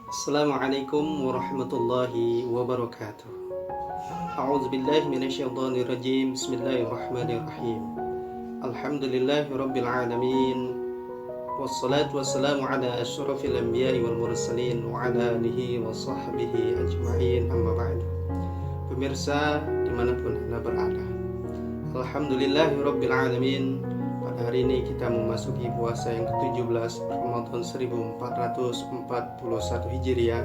Assalamualaikum warahmatullahi wabarakatuh. A'udzubillahi minasyaitonirrajim. Bismillahirrahmanirrahim. Alhamdulillahi rabbil alamin. Wassalatu wassalamu ala asyrafil anbiya'i wal mursalin wa ala alihi wa sahbihi ajma'in, amma ba'du. Pemirsa dimanapun Anda berada, Alhamdulillahi rabbil alamin. Pada hari ini kita memasuki puasa yang ke-17 Ramadan 1441 Hijriah.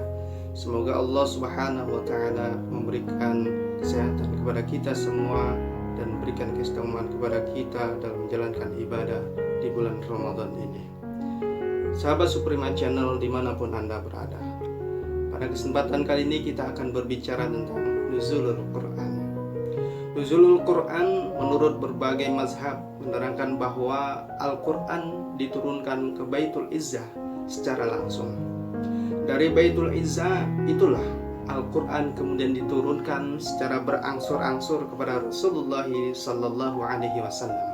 Semoga Allah Subhanahu wa taala memberikan kesehatan kepada kita semua dan memberikan keistimewaan kepada kita dalam menjalankan ibadah di bulan Ramadan ini. Sahabat Suprema Channel dimanapun Anda berada, pada kesempatan kali ini kita akan berbicara tentang Nuzulul Quran. Nuzulul Quran menurut berbagai mazhab menerangkan bahwa Al-Quran diturunkan ke Baitul Izzah secara langsung. Dari Baitul Izzah itulah Al-Quran kemudian diturunkan secara berangsur-angsur kepada Rasulullah Sallallahu Alaihi Wasallam.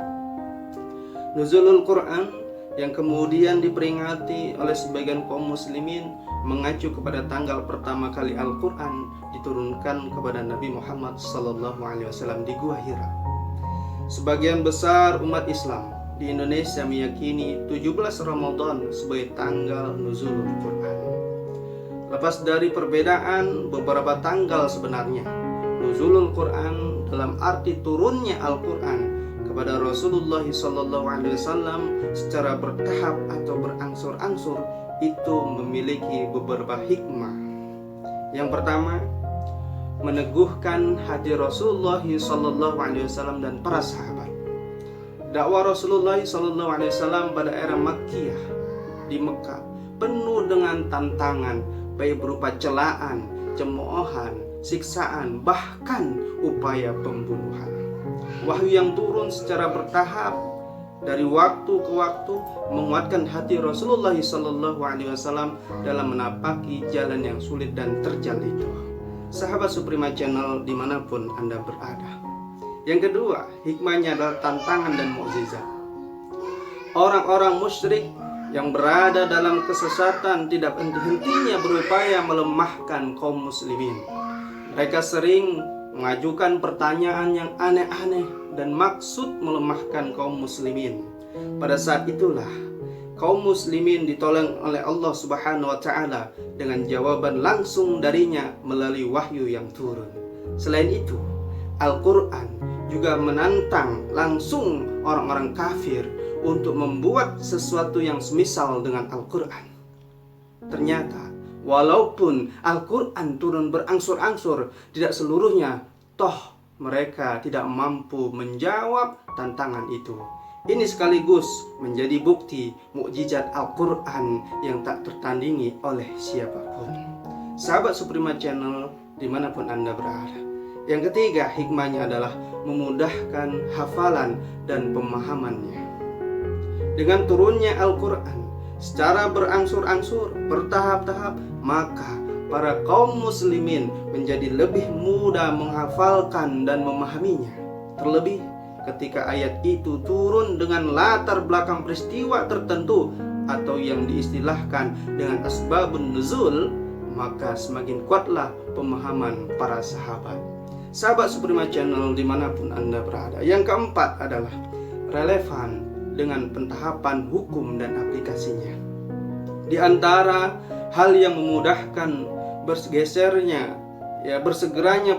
Nuzulul Quran yang kemudian diperingati oleh sebagian kaum muslimin mengacu kepada tanggal pertama kali Al-Quran diturunkan kepada Nabi Muhammad Sallallahu Alaihi Wasallam di Gua Hira. Sebagian besar umat Islam di Indonesia meyakini 17 Ramadan sebagai tanggal Nuzulul Quran. Lepas dari perbedaan beberapa tanggal sebenarnya, Nuzulul Quran dalam arti turunnya Al-Quran kepada Rasulullah SAW secara bertahap atau berangsur-angsur itu memiliki beberapa hikmah. Yang pertama, meneguhkan hati Rasulullah SAW dan para sahabat. Dakwah Rasulullah SAW pada era Makkiyah di Mekah penuh dengan tantangan, baik berupa celaan, cemoohan, siksaan, bahkan upaya pembunuhan. Wahyu yang turun secara bertahap dari waktu ke waktu menguatkan hati Rasulullah SAW dalam menapaki jalan yang sulit dan terjal itu. Sahabat Suprema Channel dimanapun Anda berada. Yang kedua, hikmahnya adalah tantangan dan mukjizat. Orang-orang musyrik yang berada dalam kesesatan tidak henti-hentinya berupaya melemahkan kaum muslimin. Mereka sering mengajukan pertanyaan yang aneh-aneh dan maksud melemahkan kaum muslimin. Pada saat itulah kaum muslimin ditolong oleh Allah Subhanahu wa taala dengan jawaban langsung darinya melalui wahyu yang turun. Selain itu, Al-Quran juga menantang langsung orang-orang kafir untuk membuat sesuatu yang semisal dengan Al-Quran. Ternyata walaupun Al-Quran turun berangsur-angsur, tidak seluruhnya toh mereka tidak mampu menjawab tantangan itu. Ini sekaligus menjadi bukti mukjizat Al-Quran yang tak tertandingi oleh siapapun. Sahabat Suprema Channel dimanapun Anda berada. Yang ketiga, hikmahnya adalah memudahkan hafalan dan pemahamannya. Dengan turunnya Al-Quran secara berangsur-angsur, bertahap-tahap, maka para kaum muslimin menjadi lebih mudah menghafalkan dan memahaminya. Terlebih ketika ayat itu turun dengan latar belakang peristiwa tertentu atau yang diistilahkan dengan asbabun nuzul, maka semakin kuatlah pemahaman para sahabat. Sahabat Suprema Channel dimanapun Anda berada. Yang keempat adalah relevan dengan pentahapan hukum dan aplikasinya. Di antara hal yang memudahkan bersegeranya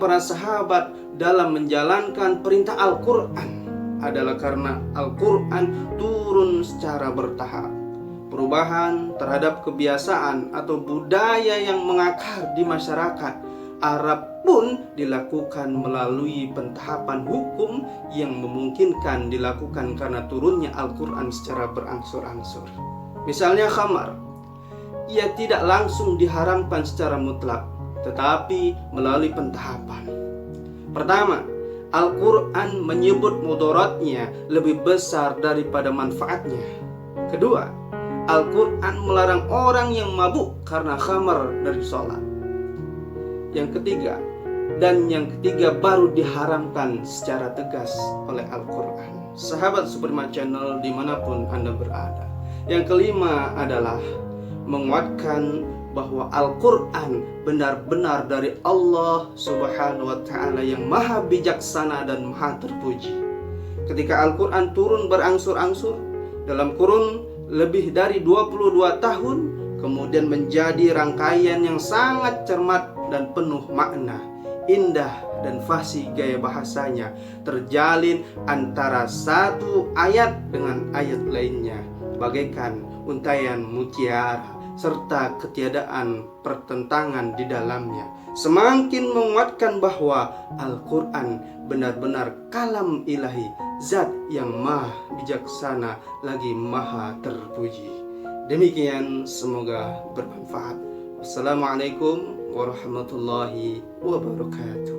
para sahabat dalam menjalankan perintah Al-Quran adalah karena Al-Quran turun secara bertahap. Perubahan terhadap kebiasaan atau budaya yang mengakar di masyarakat Arab pun dilakukan melalui pentahapan hukum yang memungkinkan dilakukan karena turunnya Al-Quran secara berangsur-angsur. Misalnya khamar, ia tidak langsung diharamkan secara mutlak, tetapi melalui pentahapan. Pertama, Al-Quran menyebut mudaratnya lebih besar daripada manfaatnya. Kedua, Al-Quran melarang orang yang mabuk karena khamar dari sholat. Yang ketiga baru diharamkan secara tegas oleh Al-Quran. Sahabat Suprema Channel dimanapun Anda berada. Yang kelima adalah menguatkan bahwa Al-Quran benar-benar dari Allah Subhanahu wa Ta'ala yang maha bijaksana dan maha terpuji. Ketika Al-Quran turun berangsur-angsur dalam kurun lebih dari 22 tahun, kemudian menjadi rangkaian yang sangat cermat dan penuh makna, indah dan fasih gaya bahasanya, terjalin antara satu ayat dengan ayat lainnya bagaikan untaian mutiara, serta ketiadaan pertentangan di dalamnya, semakin menguatkan bahwa Al-Quran benar-benar kalam ilahi, zat yang maha bijaksana lagi maha terpuji. Demikian, semoga bermanfaat. Wassalamualaikum warahmatullahi wabarakatuh.